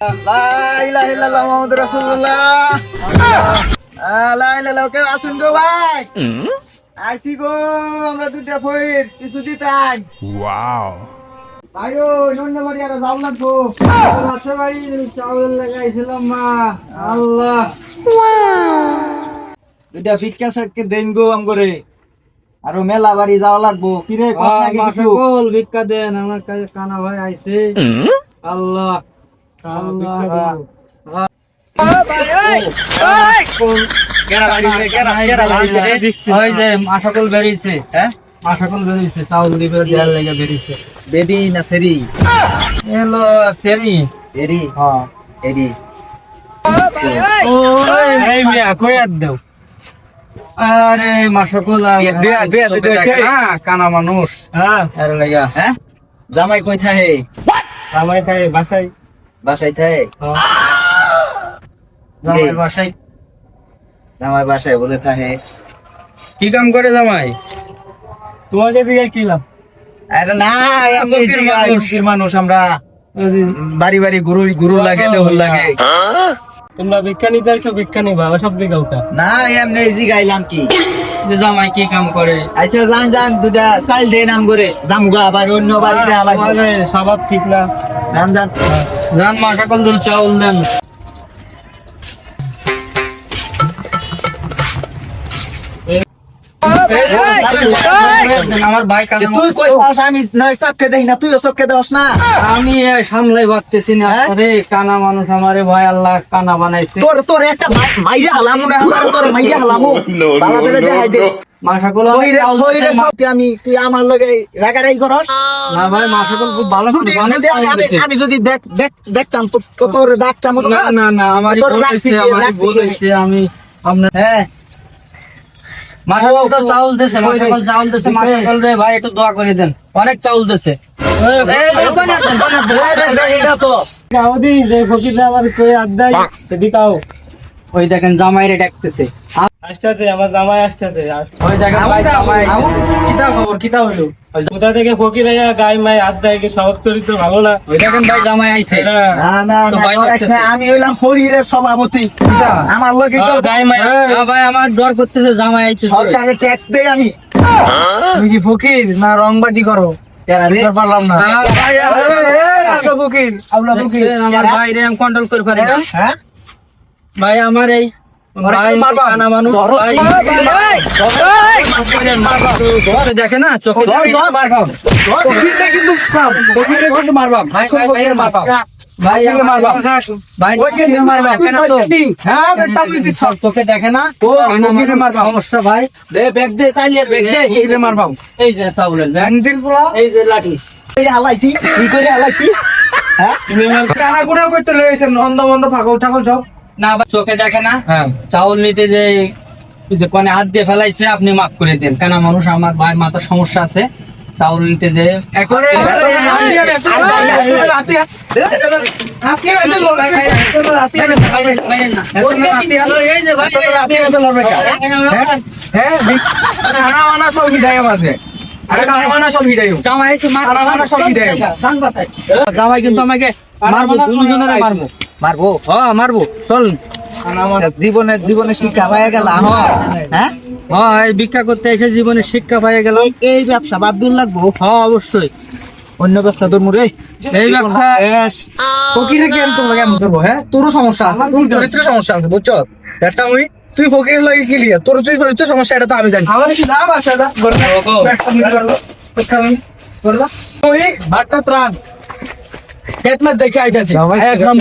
লা ইলাহা ইল্লাল্লাহ মুহাম্মাদুর রাসূলুল্লাহ। লা ইলাহা ইল্লাল্লাহ। কেউ আসুন গো ভাই, আইসি গো আমরা দুইটা ফইর কিছু দিতাম। Wow. ভাই ও নন্দ বাড়ি আর যাও লাগবো। রাতে ভাই চাউল লাগাইছিলাম মা। আল্লাহ দুইটা ভিক্ষা সাথে দেন গো আমগরে, আর মেলা বাড়ি যাওয়া লাগবো। কি রে সকল ভিক্ষা দেন, আমার কাছে কানা ভাই আইছে। আল্লাহ সকল বেরিয়েছে, সকল বেরিয়েছে, চাউল দিবে দেওয়ার লেগে বেরিয়েছে। বেডি না সেরি? এলো সেরি এরি হ্যাঁ এরি। এই মিয়া কই আর দেও। আরে মা সকল কানা মানুষ। হ্যাঁ আরে লাগা হ্যাঁ জামাই কই থাকে? জামাই খাই বাসায়। বাসায় থাকে? জামাই বাসায়। জামাই বাসায় বলে থাকে। কি কাম করে জামাই? তোমাকে দিয়ে কি লাভ? আরে না এমনি ফকির মানুষ। ফকির মানুষ আমরা, বাড়ি বাড়ি গুরু লাগে দেউল লাগে। তোমরা ভিক্ষা নিতে আসো, ভিক্ষা নিবা সব দিকে ওটা। না এমনি জিগাইলাম কি যে জামাই কি কাম করে? আচ্ছা যান যান দুটা চাইল দে নাম করে জামগা আবার অন্য বাড়িতে আলাদা আরে স্বভাব ঠিক না। যান যান জান মা সকল দূর চাউল দেন। আমার ভাই কানা তুই কই পাস? আমি নয় সবকে দেই না, তুইও সবকে দেস না। আমি সামলাই ভাবতেছি না। আরে কানা মানুষ আমারে ভাই আল্লাহ কানা বানাইছে। তোর তোর একটা মাইয়া হালামু না, তোর মাইয়া হালামু বাবা দিলে দেখাই দে। মা সকল আমি তুই আমার লগে রাগারাই করস না ভাই, মা সকল খুব ভালো যদি আমি যদি দেখতাম তো তোর ডাকতাম না না না, আমার তোর রাখছি আমি আপনার হ্যাঁ মা সকল তো চাউল দিছে, মা সকল চাউল দিছে। মা সকল রে ভাই একটু দোয়া করে দেন, অনেক চাউল দিছে। ওই দেখেন জামাইরে ডাকতেছে। আসতে আমার জামাই আসতে। ওই দেখেন ভাই জামাই কিতা খবর, কিতা হইলো? কোথা থেকে ফকির গায়ে মায় হাত দেয়, স্বভাব চরিত্র ভালো না। ওই দেখেন ভাই জামাই আইছে। না না তো ভাই না, আমি হইলাম ফরিরের সভাপতি, আমার লগে গায়ে মায় ভাই আমার ডর করতেছে, জামাই আইছে। সরকারের ট্যাক্স দেই আমি। তুমি কি ফকির না রংবাজি করো? পারলাম না ফকির আমার ভাই রে কন্ট্রোল করে পারি না। হ্যাঁ ভাই আমার এই ভাই কানা মানুষ ভাই দেখে না চোখে কিন্তু মারবাম ভাই ভাই ভাই মারবা ভাই মারবা ভাই মারবা কেন তো? হ্যাঁ বেটা তুই সব চোখে দেখে না মারবা সমস্যা ভাই। দে ব্যাগ দে চাইলের ব্যাগ দে এইরে মারবাম। এই যে চাউলের ব্যাগ দিল পুরো এই যে লাঠি এই হালাইছি কি করে হালাইছি হ্যাঁ তুমি আমার কানা গুড়া কইতে লইছেন অন্ধ বন্ধ পাগল ঠাকুর সব না ভাই চোখে দেখে না। হ্যাঁ চাউল নিতে যে কোনে হাত দিয়ে ফেলাইছে, আপনি মাফ করে দেন। কেন মানুষ আমার ভাই মাথার সমস্যা আছে, চাউল নিতে যে এখন জামাই কিন্তু আমাকে মারবো, দুজনের মারবো। মারবো হ্যাঁ মারবো, চল। জীবনের শিক্ষা পাইয়া গেলাম হ্যাঁ হ্যাঁ এই ভিক্ষা করতে এসে জীবনে শিক্ষা পাইয়া গেলাম। এই ব্যবসা বাদ দূর লাগবো, হ্যাঁ অবশ্যই অন্য ব্যবসা তোর মুরে এই ব্যবসা ফকিরে কেন তোর লাগে করবো? হ্যাঁ তোরও সমস্যা আছে, তোর চরিত্রের সমস্যা আছে বুঝছো? একটা তুই ফকিরের লাগে কি লিয়া, তোর চরিত্রের সমস্যা এটা তো আমি জানি। আমার কি দাম আছে এটা ভাতটা ত্রাণ খেত মে দেখে আইতাছি একদম